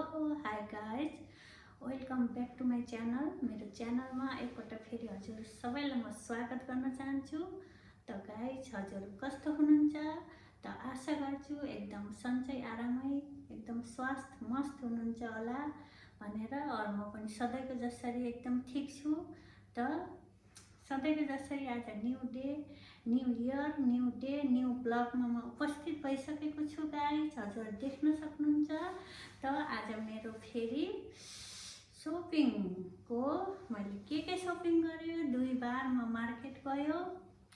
Hi guys, welcome back to my channel. मेरो च्यानलमा एकपल्ट फेरि हजुर सबैलाई म स्वागत गर्न चाहन्छु। त गाइज, हजुर कस्तो हुनुहुन्छ? त आशा गर्छु एकदम सन्चै आरामै एकदम स्वास्थ्य मस्त हुनुहुन्छ होला भनेर। म पनि सधैँको जसरी एकदम ठिक छु। त सधैँको जसरी आज new day, new year, new day, new ब्लगमा म उपस्थित भइसकेको छु गाइज। हजुर देख्न सक्नुहुन्छ। त आज मेरो फेरि सपिङको मैले के सपिङ गर्यो, 2 बार म मार्केट गयो।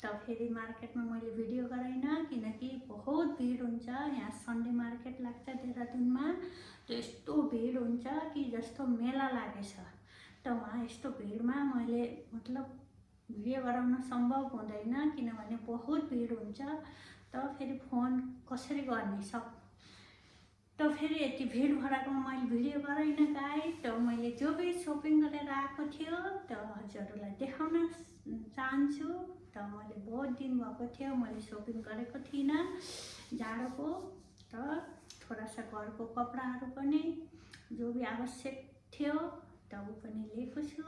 त फेरि मार्केटमा मैले भिडियो गराइनँ किनकि बहुत भिड हुन्छ। यहाँ सन्डे मार्केट लाग्छ देहरादूनमा। त यस्तो भिड हुन्छ कि जस्तो मेला लागेछ। त वहाँ यस्तो भिडमा मैले मतलब भिडियो गराउन सम्भव हुँदैन किनभने बहुत भिड हुन्छ। त फेरि फोन कसरी गर्ने सब। त फेरि यति भिड भराकोमा मैले भिडियो गराइनँ गाइस। त मैले जो भी सपिङ गरेर आएको थियो त हजुरहरूलाई देखाउन चाहन्छु। त मैले बहुत दिन भएको थियो मैले सपिङ गरेको थिइनँ जाडोको। त थोड़ा सा घरको कपडाहरू पनि जो भी आवश्यक थियो त वो पनि लिएको छु।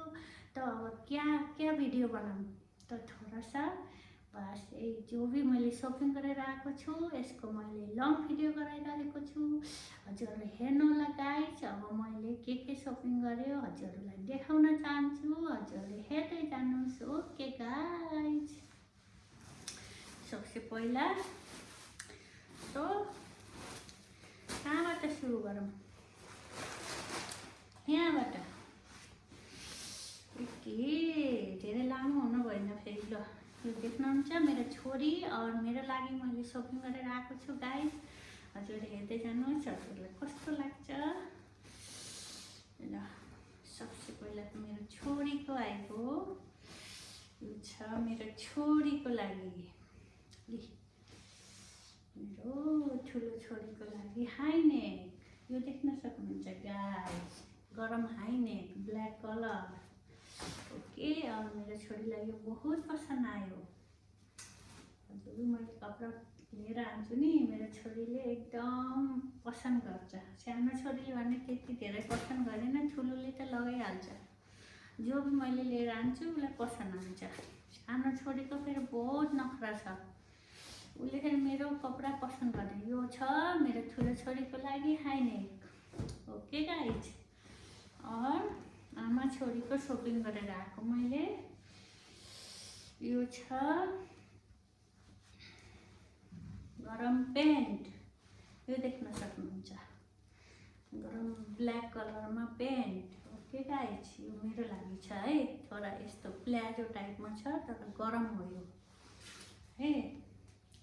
त अब क्या भिडियो बनाऊँ, त थोड़ा सा बस यही जो भी मैले सपिङ गरेर आएको छु यसको मैले लङ भिडियो गराइरहेको छु। हजुरहरूले हेर्नु होला गाइज। अब मैले के सपिङ गर्यो हजुरहरूलाई देखाउन चाहन्छु। हजुरहरूले हेर्दै जानुहोस्। ओके गाइज, सबसे पहिला तो कहाँबाट सुरु गरौँ? यहाँबाट। धेरै लामो हुनु भएन फेरि। ल यो देख्नुहुन्छ मेरो छोरी और मेरो लागि मैले सपिङ गरेर आएको छु गाइस। हजुरले हेर्दै जानुहोस् हजुरलाई कस्तो लाग्छ। ल सबसे पहिला त मेरो छोरीको आएको। यो छ मेरो छोरीको लागि, मेरो ठुलो छोरीको लागि हाई नेक। यो देख्न सक्नुहुन्छ गाइस, गरम high neck black colour. Okay, और मेरो छोरीलाई यो बहुत पसन्द आयो। जब भी मैले कपडा लिएर आन्छु नि मेरो छोरीले एकदम पसन्द गर्छ। सानो छोरीले भने त्यति धेरै पसन्द गरेन, ठुलोले त लगाइहाल्छ। जो भी मैले लिएर आन्छु उसलाई पसन्द आउँछ। सानो छोरीको फेरि बहुत नखरा छ, उसले फेरि मेरो कपडा पसन्द गर्दैन। यो छ मेरो ठुलो छोरीको लागि हाई नेक। ओके गाइज, और आमा छोरीको सपिङ गरेर आएको मैले। यो छ गरम पेन्ट, यो देख्न सक्नुहुन्छ, गरम ब्ल्याक कलरमा पेन्ट। ओके गाइज, यो मेरो लागि छ है। थोड़ा यस्तो प्लाजो टाइपमा छ तर गरम हो यो है,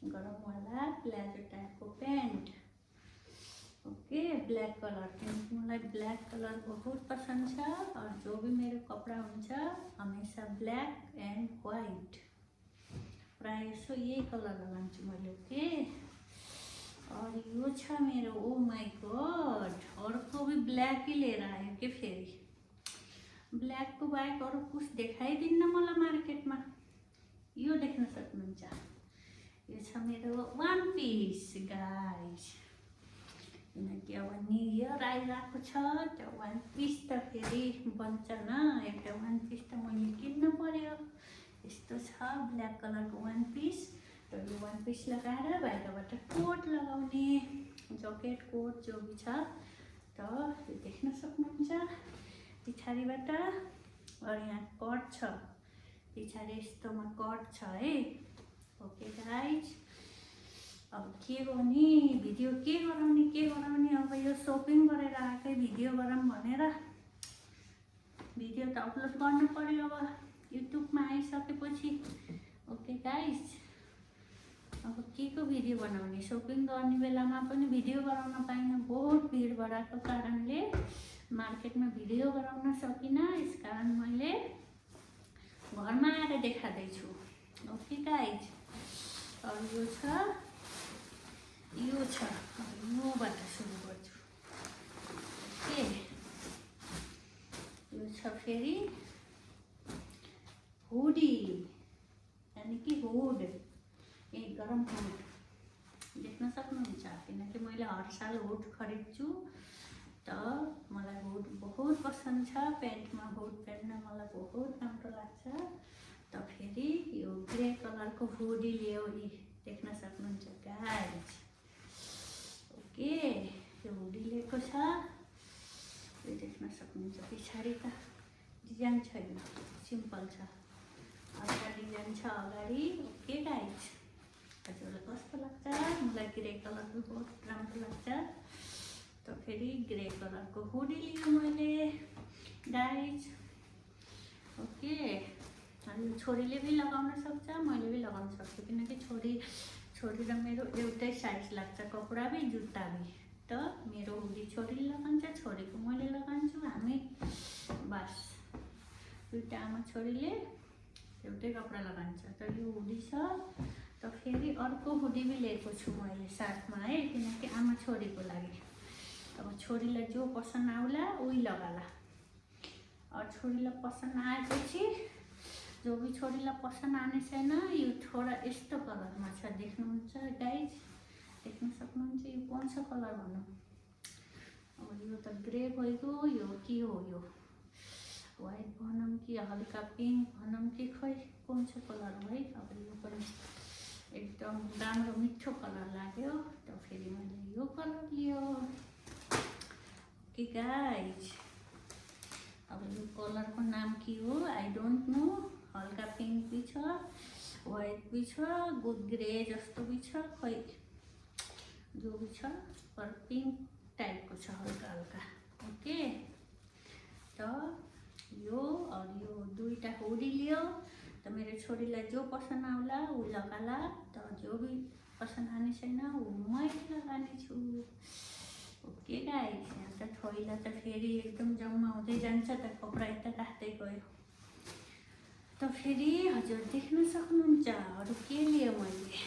गरमवाला प्लाजो टाइपको पेन्ट। ओके, ब्ल्याक कलर, किनकि मलाई ब्ल्याक कलर बहुत पसंद छ। और जो भी मेरो कपडा हुन्छ हमेशा ब्ल्याक एन्ड व्हाइट, प्राय जसो यही कलर लगाउँछु मैले। ओके, और यो छ मेरो, ओ माई गॉड, अर्को भी ब्ल्याक ही लिएर आयो के फेरि। ब्ल्याक को बाहेक अरू कुछ देखाइदिन्न मलाई मार्केटमा। यो देख्न सक्नुहुन्छ, यो छ मेरो वान पिस गाइस। किनकि अब न्यू इयर आइरहेको छ, त्यो वान पिस त फेरि बन्छ न। एउटा वान पिस त मैले किन्नु पर्यो। यस्तो छ ब्ल्याक कलरको वान पिस। त यो वान पिस लगाएर बाहिरबाट कोट लगाउने, ज्याकेट कोट जो भी छ। त यो देख्न सक्नुहुन्छ पछाडिबाट। और यहाँ कट छ पछाडि, यस्तोमा कट छ है। ओके गाइज, अब के गर्ने भिडियो के गराउने। अब यो सपिङ गरेर आएकै भिडियो गरौँ भनेर भिडियो त अपलोड गर्नु पर्यो अब युट्युबमा आइसकेपछि। ओके गाइज, अब के भिडियो बनाउने? सपिङ गर्ने बेलामा पनि भिडियो गराउन पाइनँ, बहुत भिड भराको कारणले मार्केटमा भिडियो गराउन सकिनँ। यसकारण मैले घरमा आएर देखाउँदैछु। ओके गाइज, और यो छ योबाट सुरु गर्छु। ओके, यो छ फेरि हुडी, यानी कि हुड, एक गरम हुड देख्न सक्नुहुन्छ। किनकि मैले हर साल हुड खरिद्छु त मलाई हुड बहुत पसन्द छ, प्यान्टमा हुड पेर्न मलाई बहुत राम्रो लाग्छ। त फेरि यो ग्रे कलरको हुडी लियो, देख्न सक्नुहुन्छ गाइज। ओके, यो हुडी लिएको छ, यो देख्न सक्नुहुन्छ। पछाडि त डिजाइन छैन, सिम्पल छ, हल्का डिजाइन छ अगाडि। ओके गाइज, हजुरलाई कस्तो लाग्छ? मलाई ग्रे कलर बहुत राम्रो लाग्छ। त फेरि ग्रे कलरको हुडी लियो मैले गाइज। ओके, अनि छोरीले भी लगाउन सक्छ, मैले भी लगाउन सक्छु, किनकि छोरी र मेरो एउटै साइज लाग्छ, कपडा भी जुत्ता भी। त मेरो हुडी छोरीले लगाउँछ, छोरीको मैले लगाउँछु, हामी बस दुईटा आमा छोरीले एउटै कपडा लगाउँछ। त यो हुडी छ। त फेरि अर्को हुडी भी लिएको छु मैले साथमा है, किनकि आमा छोरीको लागि। अब छोरीलाई जो पसन्द आउला उही लगाला। और छोरीलाई पसन्द आएपछि, जो भी छोरीलाई पसन्द आने छैन, यो थोडा यस्तो कलरमा छ, देख्नुहुन्छ गाइज, देख्न सक्नुहुन्छ। यो कुन सा कलर भनौँ? अब यो त ग्रे भइगयो, यो के हो? यो व्हाइट भनौँ कि हल्का पिङ्क भनौँ कि खोइ कुन सा कलर हो है। अब यो पनि एकदम राम्रो मिठो कलर लाग्यो। त फेरि मैले यो कलर लियो कि गाइज। अब यो कलरको नाम के हो आई डोन्ट नो। हल्का पिङ्क भी छ, व्हाइट भी छ, ग्रे जस्तो भी छ, खोइ जो भी छ, पर पिङ्क टाइपको छ, हल्का हल्का। ओके, त यो और यो दुईटा हुडी लियो। त मेरो छोरीलाई जो पसन्द आउला ऊ लगाला, त जो भी पसन्द आने छैन ऊ मैले लगाने छु। ओके गाइस, यहाँ त थैला त फेरि एकदम जम्मा हुँदै जान्छ त, कपडा यता राख्दै गयो। त फेरि हजुर देख्न सक्नुहुन्छ अरू के लियो मैले?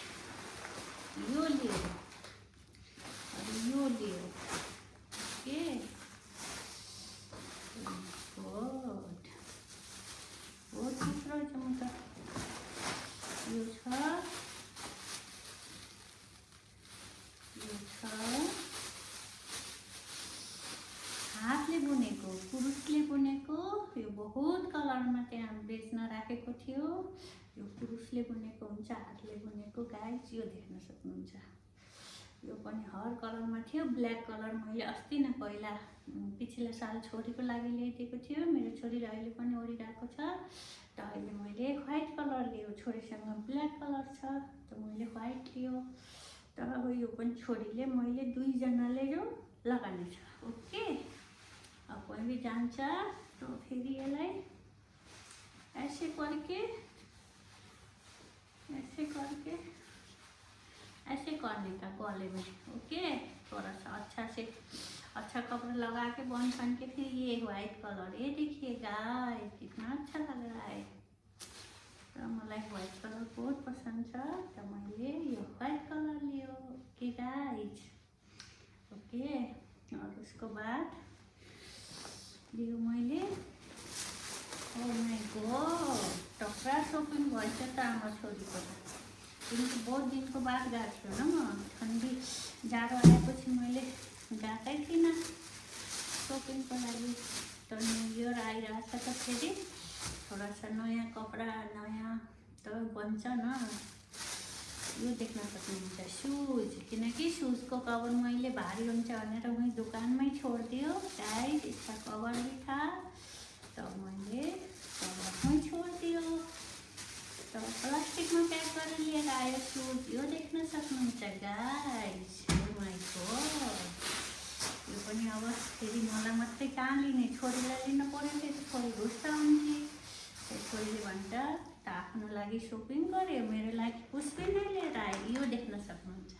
यो लियो, अरू यो लियो। ओके, बहुत खुश रहेछ म त। यो छ, यो छ हातले बुनेको, पुरुषले बुनेको। यो बहुत कलरमा त्यहाँ बेच्न राखेको थियो। यो पुरुषले बुनेको हुन्छ, हातले बुनेको गाइज। यो देख्न सक्नुहुन्छ, यो पनि हर कलरमा थियो। ब्ल्याक कलर मैले अस्ति नै पहिला पिछला साल छोरीको लागि ल्याइदिएको थियो, मेरो छोरी अहिले पनि ओढिरहेको छ। त अहिले मैले व्हाइट कलर लियो, छोरीसँग ब्ल्याक कलर छ, त मैले व्हाइट लियो। त अब यो पनि छोरीले मैले दुईजनाले जो लगाने छ। ओके, अब कोही भी जान्छ तो फेरि यसलाई ऐसे करके ऐसे करने का गले में। ओके, थोड़ा सा अच्छा कपड़ा लगा के बन के फिर ये व्हाइट कलर, ये देखिए गाइस कितना अच्छा लग रहा है। तो मलाई व्हाइट कलर बहुत पसंद छ, तो मैले यो व्हाइट कलर लियो। ओके गाइस, ओके, और उसको बाद लियो मैले। ओ माय गॉड, टक्रा शॉपिंग भएछ त आमा छोरीको त, किनकि बहुत दिनको बाद गएको थियो न म। ठन्डी जाडो आएपछि मैले गएकै थिइनँ शॉपिङको लागि। त न्यू इयर आइरहेछ त फेरि थोड़ा सा नयाँ कपडा नयाँ त बन्छ न। यो देख्न सक्नुहुन्छ सुज, किनकि सुजको कभर मैले भारी हुन्छ भनेर मैं दुकानमै छोडिदियो गाइस। इसका कभर भी था तो मैले कभरमै छोडिदियो। तो प्लास्टिकमा प्याक गरेर लिएर आयो सुज। यो देख्न सक्नुहुन्छ गाइस। ओ माय गॉड, यो पनि अब फेरि मलाई मात्रै कहाँ लिने, छोरीलाई लिनु पर्यो। फेरि छोरी रुस्ताउँछ, छोरीले भन्छ त आफ्नो लागि शॉपिङ गर्यो, मेरो लागि कुछ भी नै लिएर आयो। यो देख्न सक्नुहुन्छ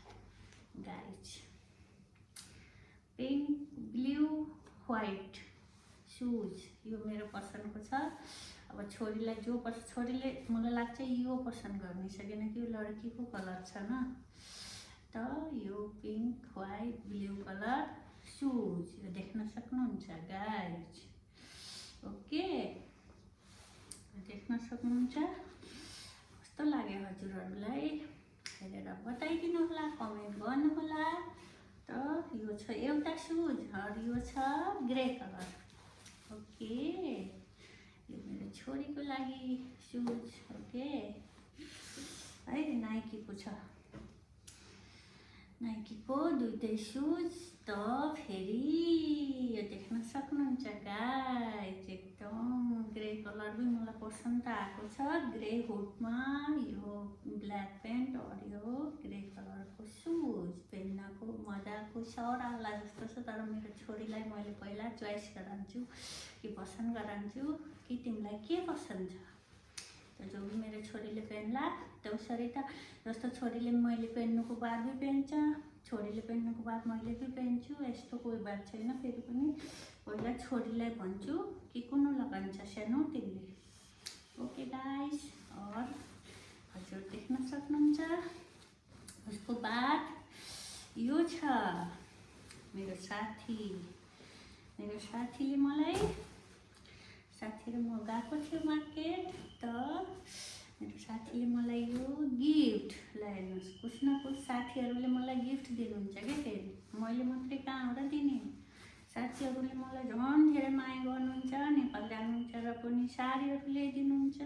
guys, pink blue white shoes. यो मेरो पसन्दको छ। अब छोरीलाई जो छोरीले मलाई लाग्छ यो पसन्द गर्नेछ, किनकि यो लड्कीको कलर छ न। त यो pink white blue colour shoes यो देख्न सक्नुहुन्छ गाइस। ओके, देख्न सक्नुहुन्छ। कस्तो लाग्यो हजुरहरूलाई हेरेर बताइदिनु होला, कमेन्ट गर्नु होला। त यो छ एउटा सुज और यो छ ग्रे कलर। ओके, यो मेरो छोरीको लागि सुज। ओके है, नाइकीको छ, नाइकीको दुईटै सुज। त फेरि यो देख्न सक्नुहुन्छ गाइस, एकदम ग्रे कलर भी मलाई पसन्द आएको छ। ग्रे हुडमा यो ब्ल्याक प्यान्ट और यो ग्रे कलरको सुज पेन्नको मजाको सराला जस्तो छ। तर मेरो छोरीलाई मैले पहिला चोइस गराउँछु कि पसन्द गराउँछु कि तिमीलाई के पसन्द छ। त जो भी मेरो छोरीले पहनला त्यसरी त जस्तो छोरीले मैले पहन्नुको बाद भी पहन्छ, छोरीले पहन्नुको बाद मैले भी पहन्छु, यस्तो कोही बात छैन। फेरि पनि पहिला छोरीलाई भन्छु कि कुन लगाउँछ सानो तिमीले। ओके गाइस, और हजुर देख्न सक्नुहुन्छ। उसको बाद यो छ मेरो साथी, मेरो साथीले मलाई, साथी र म गएको थियो मार्केट। त मेरो साथीले मलाई यो गिफ्ट ल्याइदिनुहोस्। कुछ न कुछ साथीहरूले मलाई गिफ्ट दिनुहुन्छ क्या। फेरि मैले मात्रै कहाँ हो र दिने, साथीहरूले मलाई झन् धेरै माया गर्नुहुन्छ। नेपाल जानुहुन्छ र पनि साडीहरू ल्याइदिनुहुन्छ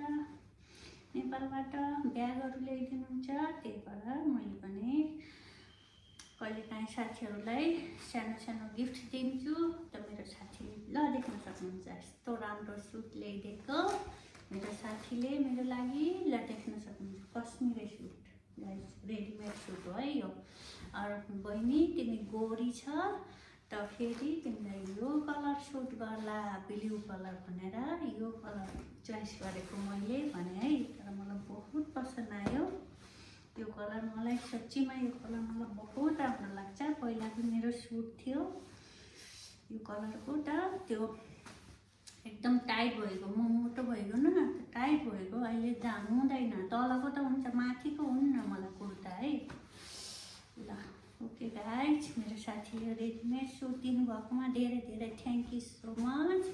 नेपालबाट, ब्यागहरू ल्याइदिनुहुन्छ। त्यही भएर मैले पनि कहिलेकाहीँ साथीहरूलाई सानो सानो गिफ्ट दिन्छु। त मेरो साथीले ल देख्न सक्नुहुन्छ यस्तो राम्रो सुट ल्याइदिएको मेरो साथीले मेरो लागि। ल देख्न सक्नुहुन्छ Kashmiri suit guys, readymade suit हो है यो। और बहिनी तिमी गोरी छ त फेरि तिमीलाई यो कलर सुट गर्ला, ब्लू कलर भनेर यो कलर चोइस गरेको मैले भने है। तर मलाई बहुत पसन्द आयो यो कलर। मलाई सच्चीमा यो कलर मलाई बहुत राम्रो लाग्छ। पहिला पनि मेरो सुट थियो यो कलरको, त त्यो एकदम टाइट भएको, म मोटो भएको न टाइट भएको, अहिले जानु हुँदैन। तलको त हुन्छ, माथिको हुन्न मलाई कुर्ता है। ल ओके गाइज, मेरो साथीले रेडीमेड सुट दिनुभएकोमा धेरै धेरै थ्याङ्क यू सो मच।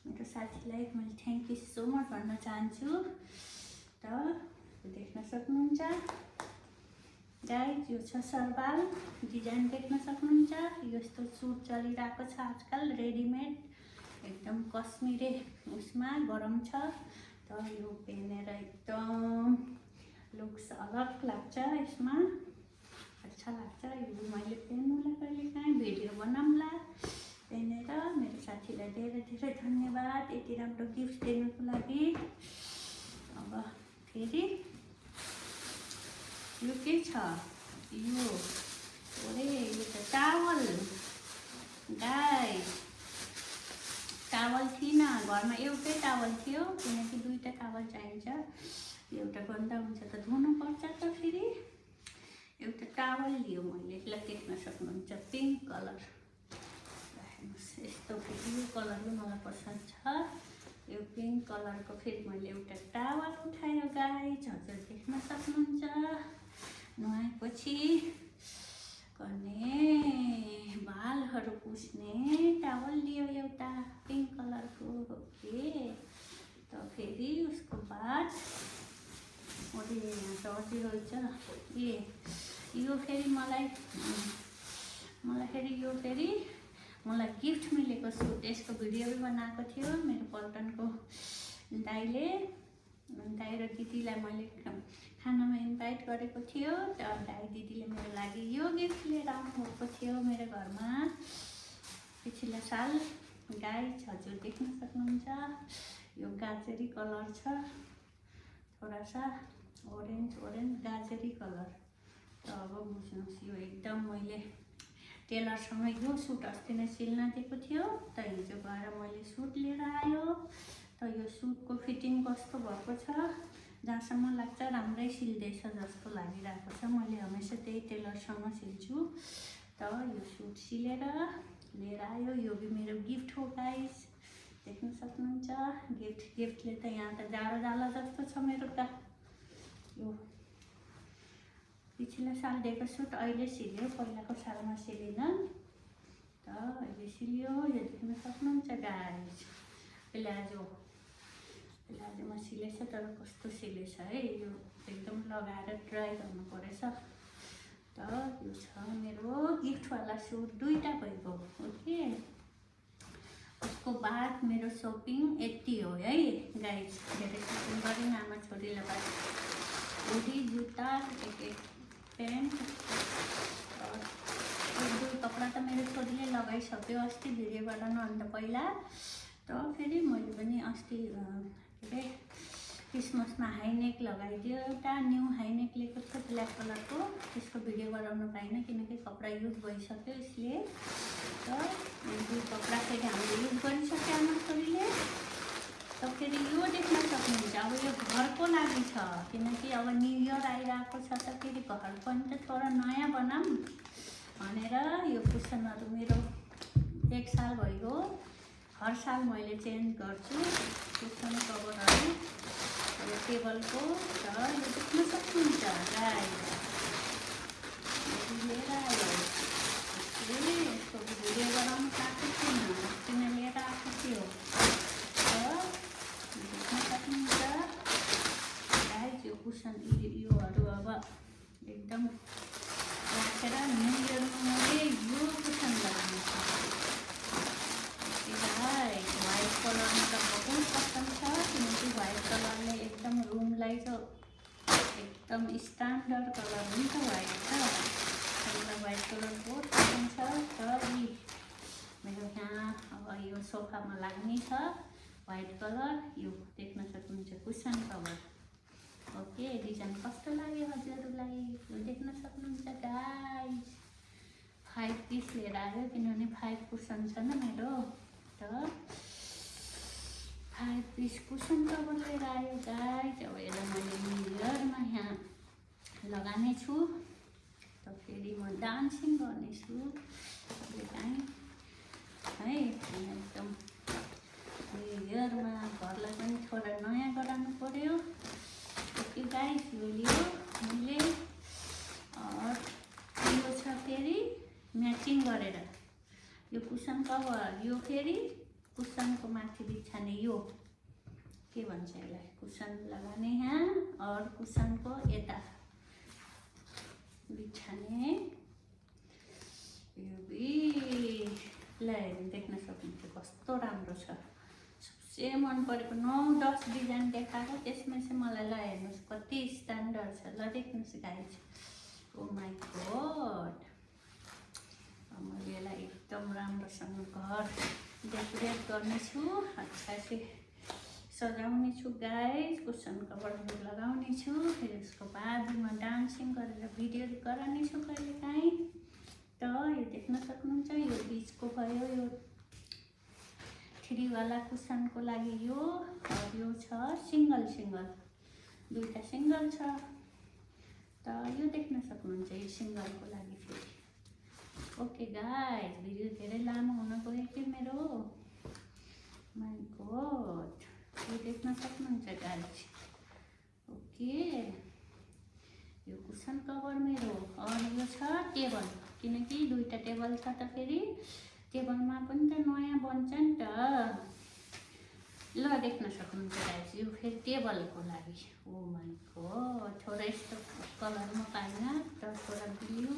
मेरो साथीलाई मैले थ्याङ्क यू सो मच भन्न चाहन्छु। त देख्न सक्नुहुन्छ गाइज, यो छ सरबाल डिजाइन देख्न सक्नुहुन्छ। यस्तो सुट चलिरहेको छ आजकल रेडीमेड, एकदम कश्मीरी उसमा गरम छ। त यो पहनेर एकदम लुक्स अलग लाग्छ, यसमा अच्छा लाग्छ। यो मैले पहन्नुलाई कहिलेकाहीँ भिडियो बनाउँला पहनेर। मेरो साथीलाई धेरै धेरै धन्यवाद यति राम्रो गिफ्ट दिनुको लागि। अब फेरि यो के छ, यो ओरे यो त टावल गाइस। टावल थिएन घरमा, एउटै टावल थियो किनकि दुईटा टावल चाहिन्छ। एउटा गन्दा हुन्छ त धुनुपर्छ, त फेरि एउटा टावल लियो मैले। ल देख्न सक्नुहुन्छ पिङ्क कलर, हेर्नुहोस् यस्तो। फेरि यो कलर पनि मलाई पसन्द छ, यो पिङ्क कलरको। फेरि मैले एउटा टावल उठायो गाइस, हजुर देख्न सक्नुहुन्छ। नुहाएपछि गर्ने बालहरू पुस्ने टावल लियो एउटा पिङ्क कलरको। ओके, त फेरि उसको बाद अरे यहाँ त अझै रहेछ। यो फेरि मलाई फेरि यो फेरि मलाई गिफ्ट मिलेको सुट। यसको भिडियो भी बनाएको थियो मेरो पल्टनको दाइले। दाइ र दिदीलाई मैले खानामा इन्भाइट गरेको थियो। त दाइ दिदीले मेरो लागि यो गिफ्ट लिएर आउनुभएको थियो मेरो घरमा पिछला साल गाइस। हजुर देख्न सक्नुहुन्छ यो गाजरी कलर छ, थोड़ा सा ओरेन्ज गाजरी कलर। त अब बुझ्नुहोस् यो एकदम मैले टेलरसँग यो सुट अस्ति नै सिल्न दिएको थियो। त हिजो गएर मैले सुट लिएर आयो। त यो सुटको फिटिङ कस्तो भएको छ, जहाँसम्म लाग्छ राम्रै सिल्दैछ जस्तो लागिरहेको छ। मैले हमेसा त्यही टेलरसँग सिल्छु। त यो सुट सिलेर लिएर आयो। यो भी मेरो गिफ्ट हो गाइस, देख्न सक्नुहुन्छ। गिफ्टले त यहाँ त जाडो जाला जस्तो छ मेरो त। यो पिछला साल दिएको सुट अहिले सिल्यो, पहिलाको सालमा सिलिन। त अहिले सिलियो, यो देख्न सक्नुहुन्छ गाइस। प्लाजोमा सिलेछ, तर कस्तो सिलेछ है। यो एकदम लगाएर ट्राई गर्नु परेछ। त त यो छ मेरो गिफ्टवाला सुट दुईवटा भइगयो। ओके, उसको बाद मेरो सपिङ यति हो है गाइज। धेरै सपिङ गरेँ आमा छोरीलाई बाद हुडी जुत्ता एक प्यान्ट एक दुई कपडा त मेरो छोरीले लगाइसक्यो अस्ति भिडियो बनाउनु अन्त पहिला। त फेरि मैले पनि अस्ति के अरे क्रिसमसमा हाइनेक लगाइदियो, एउटा न्यू हाइनेक लिएको थियो ब्ल्याक कलरको। त्यसको भिडियो बनाउन पाइनँ किनकि कपडा युज भइसक्यो इसलिए। त दुई कपडा फेरि हामीले युज गरिसक्यो आमा छोरीले। त फेरि यो देख्न सक्नुहुन्छ, अब यो घरको लागि छ किनकि अब न्यू इयर आइरहेको छ त फेरि घर पनि त थोडा नयाँ बनाऊँ भनेर यो कुसनहरू मेरो 1 साल भइगयो। हर साल मैले चेन्ज गर्छु कुसन कभरहरू यो टेबलको। र यो देख्न सक्नुहुन्छ गाइस, लिएर आयो यसको भिडियो बनाउनु पाएको थिएन, किन लिएर आएको थियो र देख्न सक्नुहुन्छ गाइस। यो कुसन योहरू अब एकदम राखेर न्यू इयरमा मैले यो कुसन लगाउनु छ। व्हाइट कलरमा त बहुत पसन्द छ किनकि व्हाइट कलरले एकदम रुमलाई चाहिँ एकदम स्ट्यान्डर्ड कलर हो नि त व्हाइट त। मलाई व्हाइट कलर बहुत पसन्द छ। र मेरो यहाँ अब यो सोफामा लाग्ने छ व्हाइट कलर। यो देख्न सक्नुहुन्छ कुसन कभर। ओके, डिजाइन कस्तो लाग्यो हजुरहरूलाई यो देख्न सक्नुहुन्छ गाइस। 5 पिस लिएर आयो किनभने 5 कुसन छ न मेरो। त 5 पिस कुसन कभर लिएर आयो गाइस। अब यसलाई मैले न्यू इयरमा यहाँ लगाने छु। त फेरि म डान्सिङ गर्नेछु कहिलेकाहीँ है। एकदम न्यू इयरमा घरलाई पनि थोडा नयाँ गराउनु पर्यो। ओके गाइस, यो लियो मैले। यो छ फेरि म्याचिङ गरेर यो कुसन कभर। यो फेरि कुसनको माथि बिछाने यो के भन्छ यसलाई, कुसन लगाने यहाँ और कुसनको यता बिछाने यो देख्न सक्नुहुन्छ कस्तो राम्रो छ। सबसे मन परेको 9-10 डिजाइन देखाएको त्यसमा चाहिँ मलाई ल हेर्नुहोस् कति स्ट्यान्डर्ड छ। ल देख्नुहोस् गाइस, ओ माई गॉड। मैले यसलाई एकदम राम्रोसँग घर डेकोरेट गर्नेछु, अच्छा से सजाउने छु गाइस। कुसन कभरहरू लगाउने छु। फेरि उसको बाद म डान्सिङ गरेर भिडियो गराउने छु कहिलेकाहीँ। त यो देख्न सक्नुहुन्छ यो बिचको भयो यो 3 वाला कुसनको लागि यो। यो छ सिङ्गल दुईवटा सिङ्गल छ। त यो देख्न सक्नुहुन्छ यो सिङ्गलको लागि फेरि। ओके गाइस, भिडियो धेरै लामो हुन गयो कि मेरो। माई गॉड, यो देख्न सक्नुहुन्छ गाइस। ओके, यो कुसन कभर मेरो। और यो छ टेबल किनकि दुईवटा टेबल छ त फेरि टेबलमा पनि त नयाँ बन्छ नि त। ल देख्न सक्नुहुन्छ गाइस, यो फेरि टेबलको लागि। ओ माई गॉड, थोडा यस्तो कलरमा पाइनँ त थोडा ब्लू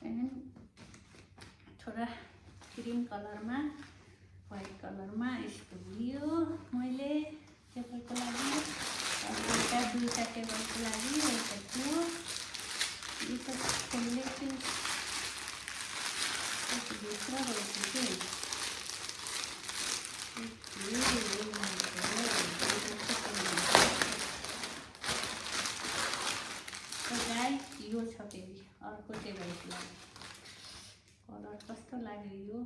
एन्ड थोडा ग्रीन कलरमा व्हाइट कलरमा यस्तो लियो मैले टेबलको लागि। एउटा दुईवटा टेबलको लागि एउटा थियो। यो त खोल्ने थियो भित्र रहेछ कि गाइस। यो छ फेरि अर्को टेबलको लागि। कलर कस्तो लाग्यो यो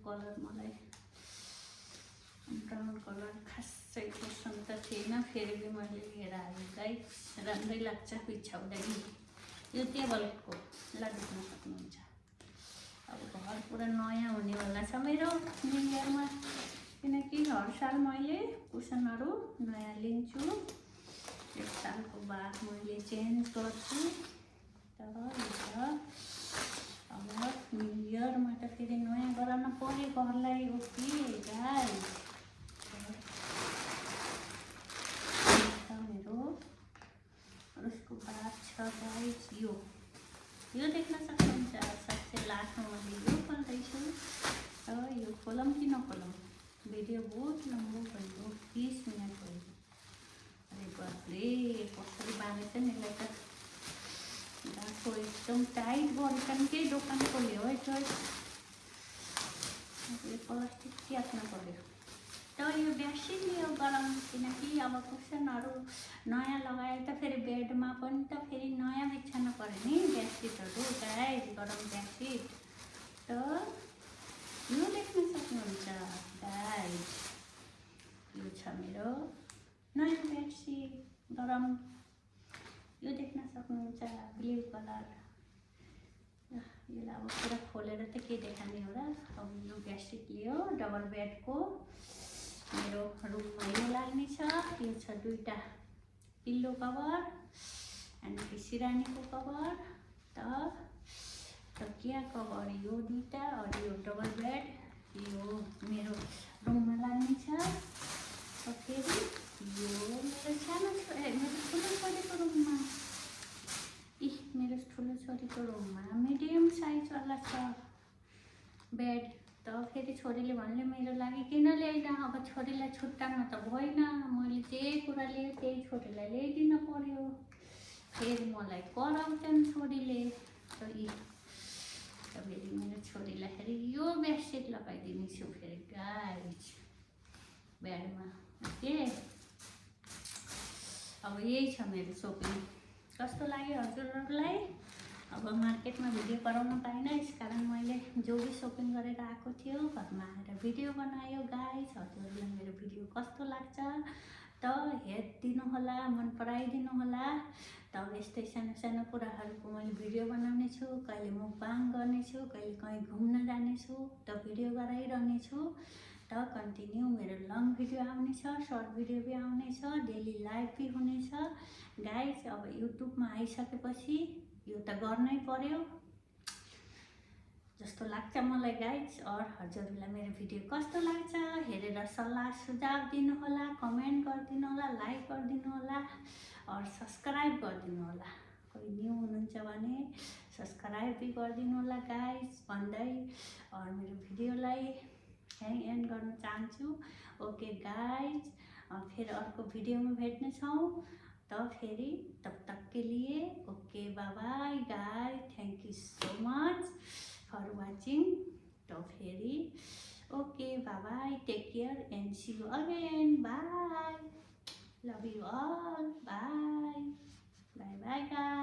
कलर मलाई ब्राउन कलर खासै पसन्द त थिएन, फेरि पनि मैले लिएर आएँ गाइस। राम्रै लाग्छ बिछाउँदैन यो टेबलको। ल देख्न सक्नुहुन्छ अब घर पुरा नयाँ हुनेवाला छ मेरो न्यू इयरमा किनकि हर साल मैले कुसनहरू नयाँ लिन्छु। 1 सालको बाद मैले चेन्ज गर्छु। तर अब न्यू इयरमा त फेरि नयाँ गराउन पर्यो घरलाई। ओके गाइस, मेरो। और उसको बाद छ गाइस यो खोलौँ कि नखोलौँ? भिडियो बहुत लम्बो भयो, 20 मिनट भयो। अरे बाफरे, कसरी बाँधेछ नि यसलाई त। गाँठो एकदम टाइट गरेर केही दोकान खोल्यो है त। यो प्लास्टिक च्यात्न पर्यो। त यो बेडसिट लियो गरम, किनकि अब कुसनहरू नयाँ लगायो त फेरि बेडमा पनि त फेरि नयाँ बिछाउनु पर्यो नि बेडसिटहरू। गाइस गरम बेडसिट त यो देख्न सक्नुहुन्छ गाइस, यो छ मेरो नयाँ बेडसिट गरम। यो देख्न सक्नुहुन्छ ब्लू कलर। यसलाई अब पुरा खोलेर त के देखाउने हो र। अब यो बेडसिट लियो डबल बेडको, मेरो रुममा यो लाग्ने छ। यो छ दुईवटा पिल्लो कभर अनि सिरानीको कभर, त तकिया कभर यो दुईवटा, और यो डबल बेड यो मेरो रुममा लाग्ने छ। फेरि यो मेरो सानो मेरो ठुलो छोरीको रुममा, मेरो ठुलो छोरीको रुममा मिडियम साइजवाला छ बेड। त फेरि छोरीले भन्यो मेरो लागि किन ल्याइन, अब छोरीलाई छुट्टाउन त भएन, मैले जे कुरा लिएँ त्यही छोरीलाई ल्याइदिन पर्यो। फेरि मलाई कराउँछन् छोरीले। त फेरि मेरो छोरीलाई फेरि यो बेडसिट लगाइदिने छु फेरि गाइस बेडमा। ओके, अब यही छ मेरो सपिङ। कस्तो लाग्यो हजुरहरूलाई? अब मार्केटमा भिडियो गराउन पाइनँ, यसकारण मैले जो भी सपिङ गरेर आएको थियो घरमा आएर भिडियो बनायो। गाइस हजुरहरूलाई मेरो भिडियो कस्तो लाग्छ त हेरिदिनु होला, मन पराइदिनु होला। त अब यस्तै सानो सानो कुराहरूको मैले भिडियो बनाउने छु। कहिले मुकबाङ गर्नेछु, कहिले कहीँ घुम्न जानेछु, त भिडियो गराइरहनेछु। त कन्टिन्यू मेरो लङ भिडियो आउनेछ, सर्ट भिडियो भी आउनेछ, डेली लाइभ भी हुनेछ गाइस। अब युट्युबमा आइसकेपछि यो त गर्नै पर्यो जस्तो लाग्छ मलाई गाइस। और हजुरहरूलाई मेरो भिडियो कस्तो लाग्छ हेरेर सल्लाह सुझाव दिनु होला, कमेन्ट गरिदिनु होला, लाइक गरिदिनु होला, और सब्सक्राइब गरिदिनु होला। कोही न्यू हुनुहुन्छ भने सब्सक्राइब भी गरिदिनु होला गाइस भन्दै, और मेरो भिडियोलाई यहीँ एन्ड गर्न चाहन्छु। ओके गाइस, फिर अर्को भिडियोमा भेट्नेछौँ। तो फेरि तब तक के लिए okay bye bye guys, thank you so much for watching. तो फेरि okay bye bye, take care and see you again, bye, love you all, bye bye bye guys.